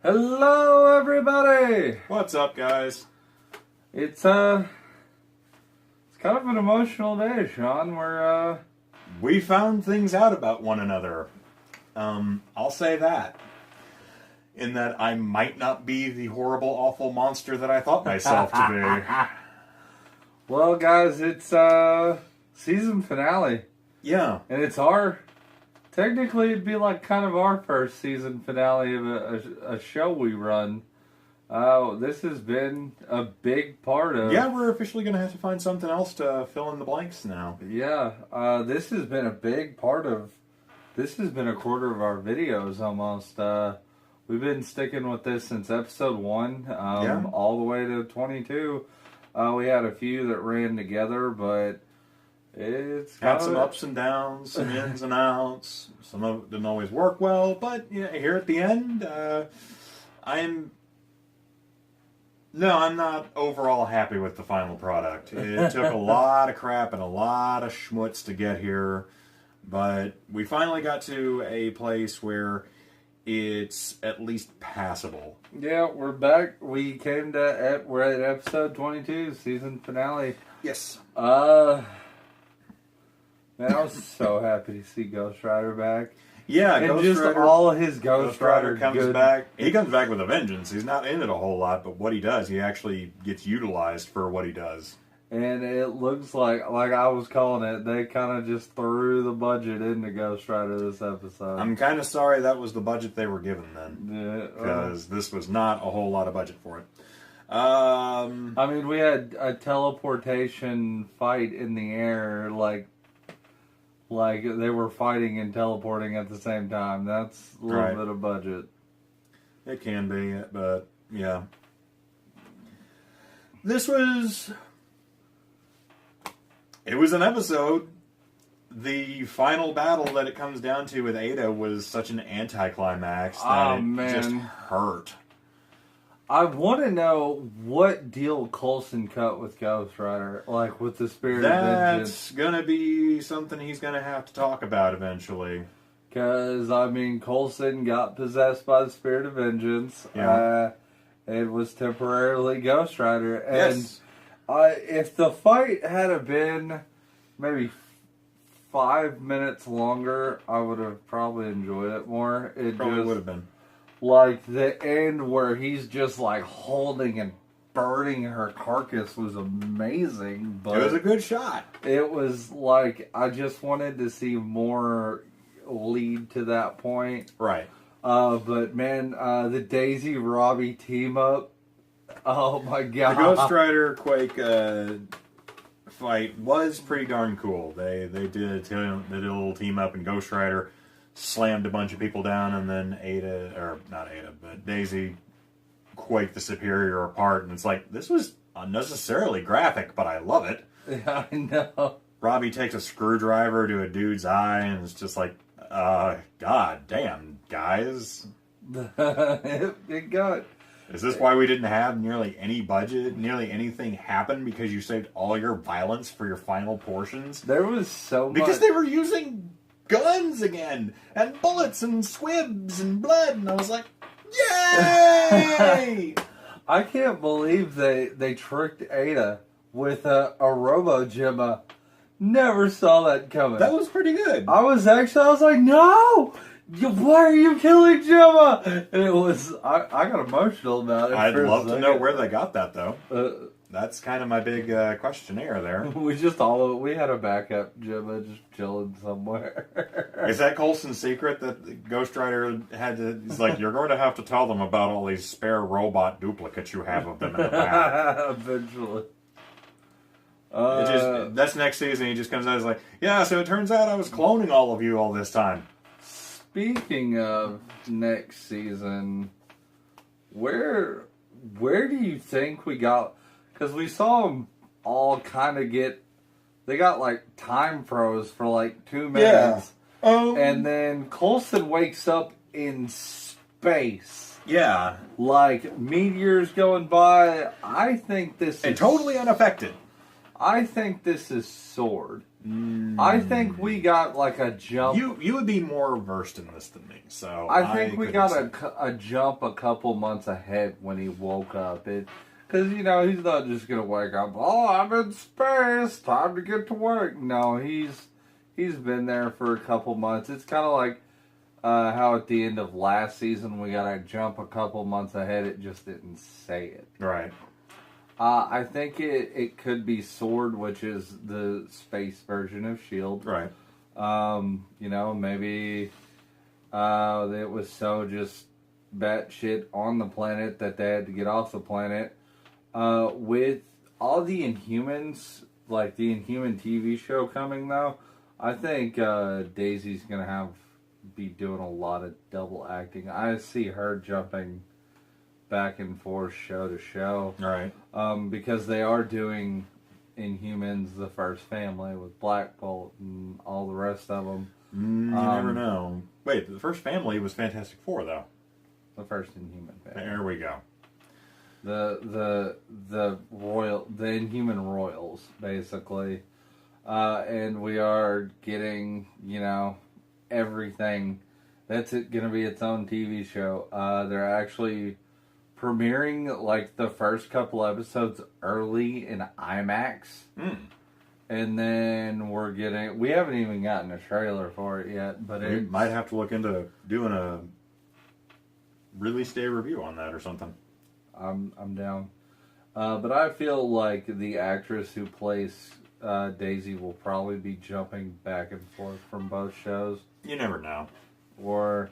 Hello, everybody. What's up, guys? It's kind of an emotional day, Sean. We found things out about one another. I'll say that. In that I might not be the horrible, awful monster that I thought myself to be. Well, guys, it's season finale, Yeah. and it's technically it'd be like kind of our first season finale of a show we run. This has been a big part of. Yeah, we're officially going to have to find something else to fill in the blanks now. Yeah, this has been a big part of. This has been a quarter of our videos almost. We've been sticking with this since episode 1, all the way to 22. We had a few that ran together, but it's had some ups and downs, some ins and outs. Some of it didn't always work well, but here at the end, I'm not overall happy with the final product. It took a lot of crap and a lot of schmutz to get here, but we finally got to a place where it's at least passable. Yeah, we're back. We're at episode 22, season finale. Yes. Man, I was so happy to see Ghost Rider back. Yeah, and Ghost just Rider, all his Ghost Rider comes back. He comes back with a vengeance. He's not in it a whole lot, but what he does, he actually gets utilized for what he does. And it looks like I was calling it, they kind of just threw the budget into Ghost Rider this episode. I'm kind of sorry that was the budget they were given then. Yeah, because this was not a whole lot of budget for it. I mean, we had a teleportation fight in the air, like they were fighting and teleporting at the same time. That's a little bit of budget. It can be, but yeah. It was an episode. The final battle that it comes down to with Ada was such an anticlimax that just hurt. I want to know what deal Coulson cut with Ghost Rider, like with the Spirit of Vengeance. That's going to be something he's going to have to talk about eventually. Because, I mean, Coulson got possessed by the Spirit of Vengeance. Yeah. It was temporarily Ghost Rider. And yes. If the fight had been maybe 5 minutes longer, I would have probably enjoyed it more. It probably would have been. Like, the end where he's just, like, holding and burning her carcass was amazing. But it was a good shot. It was, like, I just wanted to see more lead to that point. Right. But, man, the Daisy Robbie team-up, oh, my God. The Ghost Rider Quake fight was pretty darn cool. They did a little team-up, and Ghost Rider slammed a bunch of people down, and then Daisy quaked the Superior apart, and it's like, this was unnecessarily graphic, but I love it. Yeah, I know. Robbie takes a screwdriver to a dude's eye, and it's just like, god damn, guys. It got... Is this why we didn't have nearly any budget, nearly anything happen, because you saved all your violence for your final portions? There was so much... Because they were using guns again, and bullets, and squibs, and blood, and I was like, yay! I can't believe they tricked Ada with a Robo-Gemma. Never saw that coming. That was pretty good. I was like, no! Why are you killing Gemma? And it was, I got emotional about it. I'd love to know where they got that, though. That's kind of my big questionnaire there. We had a backup Gemma just chilling somewhere. Is that Coulson's secret that Ghost Rider had to... He's like, you're going to have to tell them about all these spare robot duplicates you have of them in the back. Eventually. That's next season. He just comes out and is like, yeah, so it turns out I was cloning all of you all this time. Speaking of next season, where do you think we got... Because we saw them all kind of get... They got, like, time froze for, like, 2 minutes. Yeah. And then Coulson wakes up in space. Yeah. Like, meteors going by. I think this is... And totally unaffected. I think this is S.H.I.E.L.D. I think we got like a jump. You would be more versed in this than me, so I think we got a jump a couple months ahead when he woke up. Because, you know, he's not just going to wake up, oh, I'm in space, time to get to work. No, he's been there for a couple months. It's kind of like how at the end of last season we got to jump a couple months ahead. It just didn't say it. Right. I think it could be S.H.I.E.L.D., which is the space version of S.H.I.E.L.D. Right. You know, maybe it was so just batshit on the planet that they had to get off the planet. With all the Inhumans, like the Inhuman TV show coming though, I think Daisy's gonna be doing a lot of double acting. I see her jumping back and forth show to show. Right. Because they are doing Inhumans, the first family with Black Bolt and all the rest of them. You never know. Wait, the first family was Fantastic Four though. The first Inhuman family. There we go. The Inhuman Royals, basically. And we are getting, you know, everything. That's going to be its own TV show. They're actually premiering, like, the first couple episodes early in IMAX. And then we haven't even gotten a trailer for it yet, but we might have to look into doing a release day review on that or something. I'm down. But I feel like the actress who plays Daisy will probably be jumping back and forth from both shows. You never know. Or,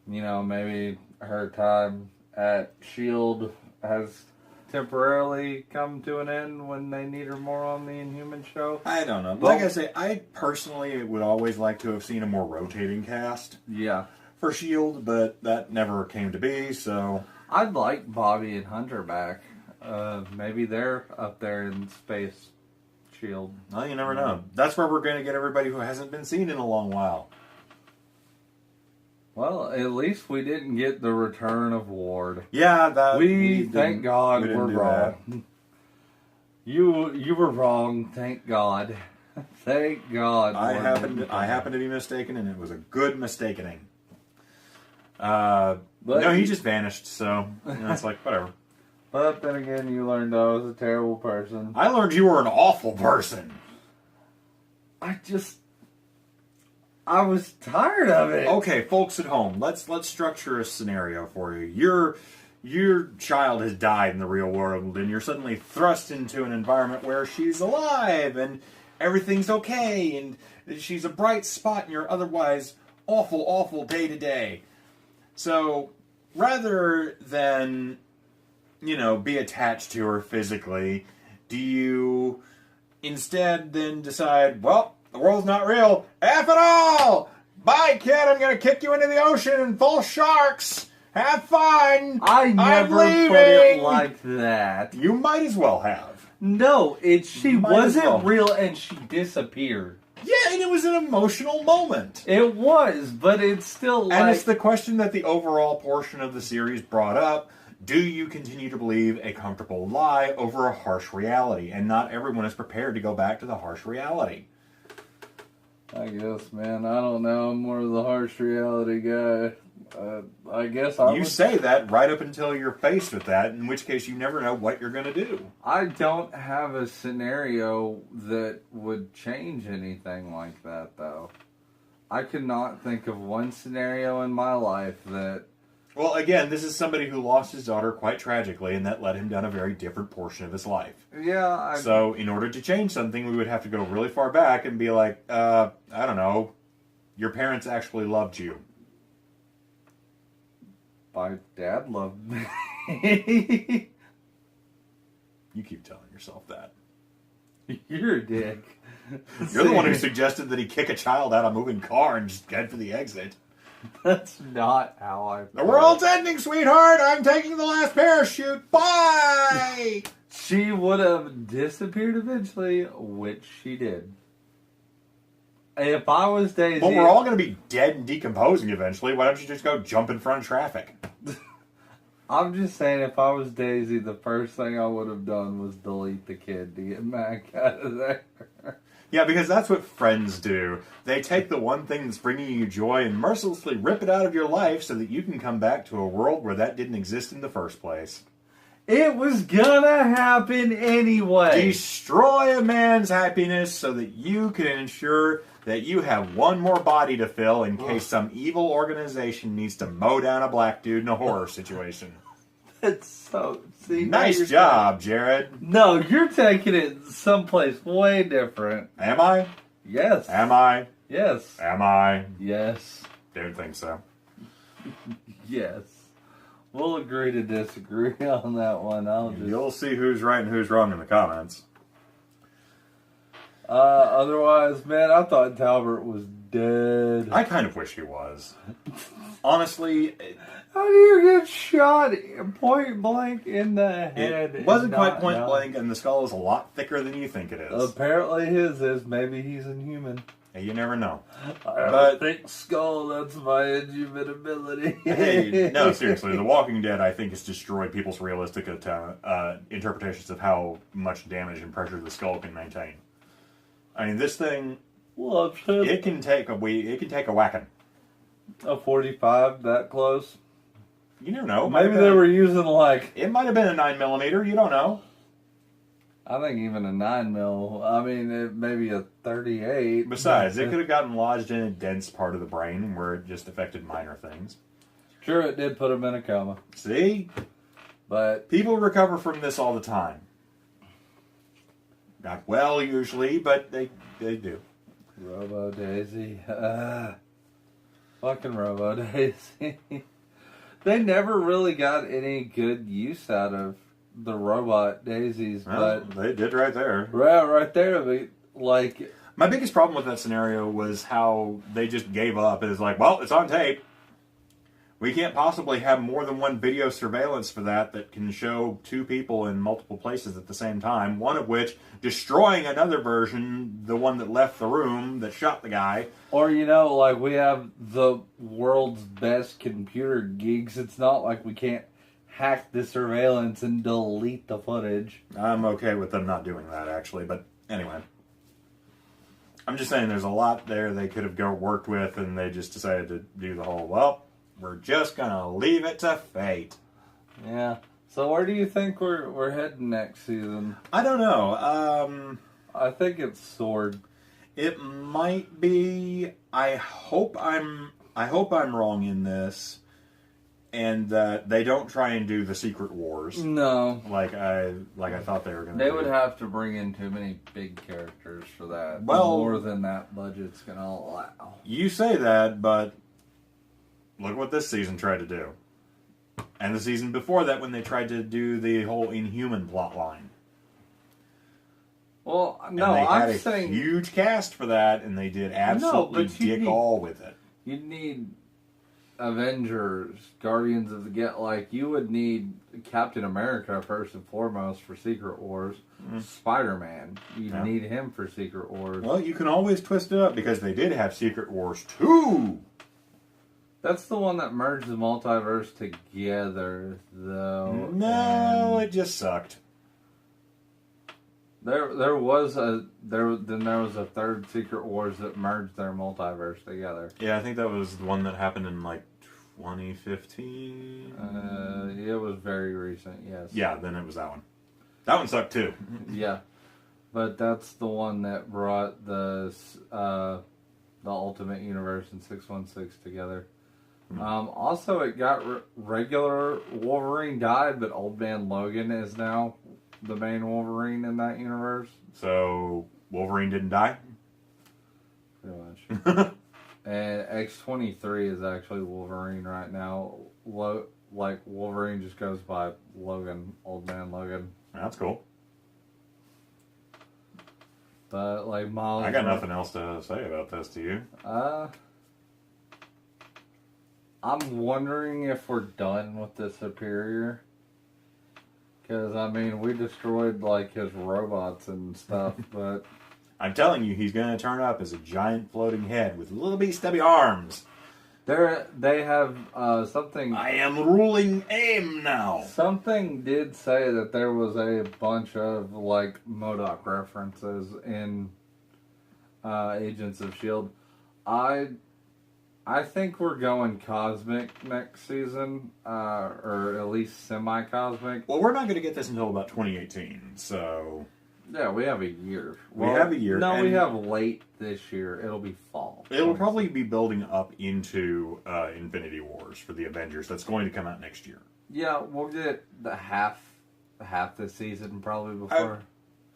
you know, maybe her time at S.H.I.E.L.D. has temporarily come to an end when they need her more on the Inhuman show. I don't know. Like I say, I personally would always like to have seen a more rotating cast. Yeah. For S.H.I.E.L.D., but that never came to be, so... I'd like Bobby and Hunter back. Maybe they're up there in space. S.H.I.E.L.D. Well, you never know. That's where we're going to get everybody who hasn't been seen in a long while. Well, at least we didn't get the return of Ward. Yeah, that we thank God we're wrong. You were wrong. Thank God. Thank God. I happened to be mistaken, and it was a good mistakening. No, he just vanished, so it's like, whatever. But then again, you learned I was a terrible person. I learned you were an awful person. I was tired of it. Okay, folks at home, let's structure a scenario for you. Your child has died in the real world, and you're suddenly thrust into an environment where she's alive, and everything's okay, and she's a bright spot in your otherwise awful, awful day-to-day. So, rather than, you know, be attached to her physically, do you instead then decide, well, the world's not real, F it all! Bye, kid, I'm gonna kick you into the ocean and full of sharks! Have fun! I never put it like that. You might as well have. No, she wasn't real and she disappeared. Yeah, and it was an emotional moment. It was, but it's still like... And it's the question that the overall portion of the series brought up. Do you continue to believe a comfortable lie over a harsh reality? And not everyone is prepared to go back to the harsh reality. I guess, man. I don't know. I'm more of the harsh reality guy. I guess You say that right up until you're faced with that, in which case you never know what you're going to do. I don't have a scenario that would change anything like that, though. I could not think of one scenario in my life that... Well, again, this is somebody who lost his daughter quite tragically, and that led him down a very different portion of his life. Yeah, So, in order to change something, we would have to go really far back and be like, I don't know, your parents actually loved you. My dad loved me. You keep telling yourself that. You're a dick. You're the one who suggested that he kick a child out of a moving car and just head for the exit. That's not how I... The world's ending, sweetheart! I'm taking the last parachute! Bye! She would have disappeared eventually, which she did. If I was Daisy... Well, we're all going to be dead and decomposing eventually. Why don't you just go jump in front of traffic? I'm just saying, if I was Daisy, the first thing I would have done was delete the kid to get Mac out of there. Yeah, because that's what friends do. They take the one thing that's bringing you joy and mercilessly rip it out of your life so that you can come back to a world where that didn't exist in the first place. It was gonna happen anyway. Destroy a man's happiness so that you can ensure that you have one more body to fill in case some evil organization needs to mow down a black dude in a horror situation. It's so... See, nice job, Jared. No, you're taking it someplace way different. Am I? Yes. Am I? Yes. Am I? Yes. Don't think so. Yes. We'll agree to disagree on that one. You'll see who's right and who's wrong in the comments. Otherwise, man, I thought Talbert was dead. I kind of wish he was. Honestly... How do you get shot point blank in the head? It wasn't quite point blank, and the skull is a lot thicker than you think it is. Apparently his is. Maybe he's inhuman. You never know. I have a thick skull, that's my inhuman ability. Hey, no, seriously, The Walking Dead, I think, has destroyed people's realistic interpretations of how much damage and pressure the skull can maintain. I mean, this thing, it can take a whacking. A 45, that close? You never know. Maybe they were using like... It might have been a 9mm, you don't know. I think even a 9mm, I mean, maybe a 38. Besides, it could have gotten lodged in a dense part of the brain where it just affected minor things. Sure, it did put him in a coma. See? But... people recover from this all the time. Not well, usually, but they do. Robo Daisy. Fucking Robo Daisy. They never really got any good use out of the robot daisies, well, but... they did right there. Right there. Like... My biggest problem with that scenario was how they just gave up. It was like, well, it's on tape. We can't possibly have more than one video surveillance for that can show two people in multiple places at the same time, one of which destroying another version, the one that left the room, that shot the guy. Or, like we have the world's best computer geeks. It's not like we can't hack the surveillance and delete the footage. I'm okay with them not doing that, actually, but anyway. I'm just saying there's a lot there they could have worked with, and they just decided to do the whole, well... we're just gonna leave it to fate. Yeah. So where do you think we're heading next season? I don't know. I think it's S.H.I.E.L.D. It might be. I hope I'm wrong in this, and that they don't try and do the Secret Wars. No. Like I thought they were gonna. They would have to bring in too many big characters for that. Well, more than that budget's gonna allow. You say that, but. Look what this season tried to do. And the season before that when they tried to do the whole Inhuman plot line. Well, no, I'm saying... huge cast for that, and they did absolutely all with it. You'd need Avengers, Guardians of the you would need Captain America first and foremost for Secret Wars. Spider-Man, you'd need him for Secret Wars. Well, you can always twist it up, because they did have Secret Wars 2! That's the one that merged the multiverse together, though. No, it just sucked. There was a third Secret Wars that merged their multiverse together. Yeah, I think that was the one that happened in like 2015. It was very recent. Yes. Yeah, then it was that one. That one sucked too. Yeah, but that's the one that brought the Ultimate Universe and 616 together. Also, it got regular Wolverine died, but Old Man Logan is now the main Wolverine in that universe. So, Wolverine didn't die? Pretty much. And X-23 is actually Wolverine right now. Wolverine just goes by Logan, Old Man Logan. That's cool. But, Miles... I got nothing else to say about this, do you? I'm wondering if we're done with the Superior. Because, we destroyed, his robots and stuff, but... I'm telling you, he's going to turn up as a giant floating head with little bitty stubby arms They have something. I am ruling AIM now. Something did say that there was a bunch of like MODOK references in Agents of S.H.I.E.L.D. I think we're going cosmic next season, or at least semi-cosmic. Well, we're not going to get this until about 2018, so... Yeah, we have a year. Well, we have a year. No, we have late this year. It'll be fall. It'll probably be building up into Infinity Wars for the Avengers. That's going to come out next year. Yeah, we'll get the half the season probably before.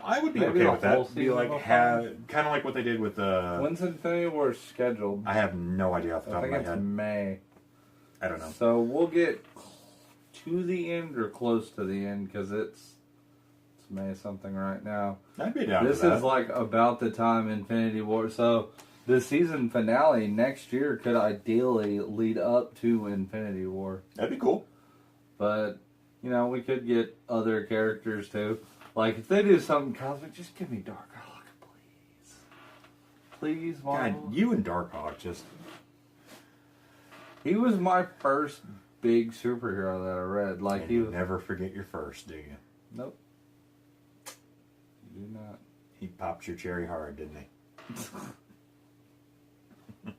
I would be Maybe okay with that. Be like kind of like what they did with When's Infinity War scheduled? I have no idea off the top of my head. I think it's May. I don't know. So we'll get to the end or close to the end because it's May something right now. I'd be down This for that. is like about the time Infinity War. So the season finale next year could ideally lead up to Infinity War. That'd be cool. But, you know, we could get other characters too. Like, if they do something cosmic, just give me Darkhawk, please. Please, Marvel. God, you and Darkhawk just... He was my first big superhero that I read. Like, and you never forget your first, do you? Nope. You do not. He popped your cherry hard, didn't he?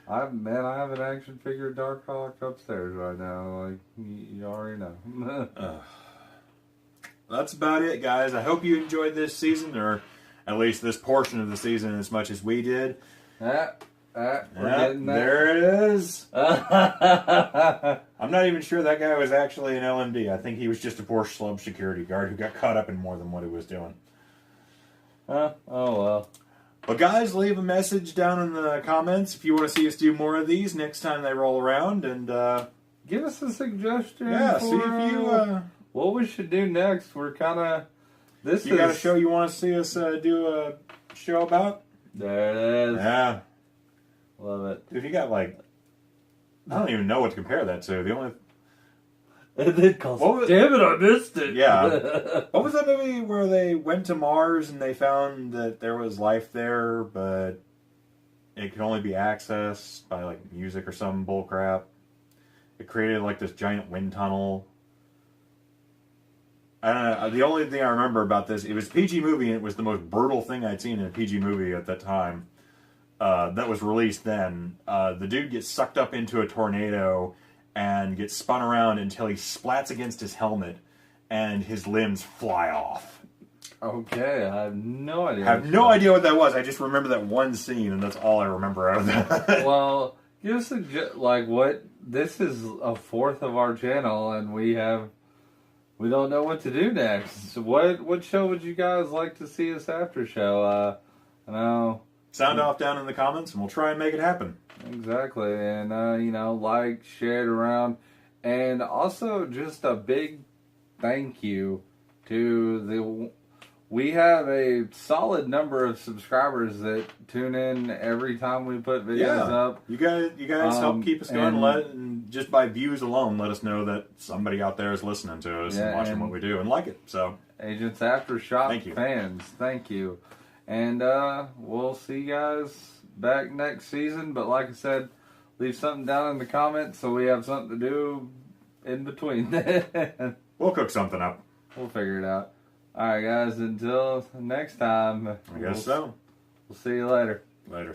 I have an action figure of Darkhawk upstairs right now. Like, you already know. That's about it, guys. I hope you enjoyed this season, or at least this portion of the season, as much as we did. We're getting that. There it is. I'm not even sure that guy was actually an LMD. I think he was just a poor schlub security guard who got caught up in more than what he was doing. Oh well. But guys, leave a message down in the comments if you want to see us do more of these next time they roll around, and give us a suggestion. Yeah, for, see if you what we should do next. We're kind of You got a show you want to see us do a show about? There it is. Yeah, love it, dude. You got like I don't even know what to compare that to. The only damn it, I missed it. Yeah. What was that movie where they went to Mars and they found that there was life there, but it could only be accessed by like music or some bullcrap? It created like this giant wind tunnel. I don't know. The only thing I remember about this, it was a PG movie, and it was the most brutal thing I'd seen in a PG movie at that time. That was released then. The dude gets sucked up into a tornado and gets spun around until he splats against his helmet and his limbs fly off. Okay, I have no idea. I have no idea what that was. I just remember that one scene, and that's all I remember out of that. Well, give us what this is a fourth of our channel, and we don't know what to do next. So what show would you guys like to see us after show? I know. Sound off down in the comments, and we'll try and make it happen. Exactly, and like, share it around, and also just a big thank you to we have a solid number of subscribers that tune in every time we put videos up. You guys help keep us going, and just by views alone, let us know that somebody out there is listening to us and watching what we do and like it. So, Agents Aftershock fans, thank you. And we'll see you guys back next season. But like I said, leave something down in the comments so we have something to do in between. We'll cook something up. We'll figure it out. Alright guys, until next time. I guess so. We'll see you later. Later.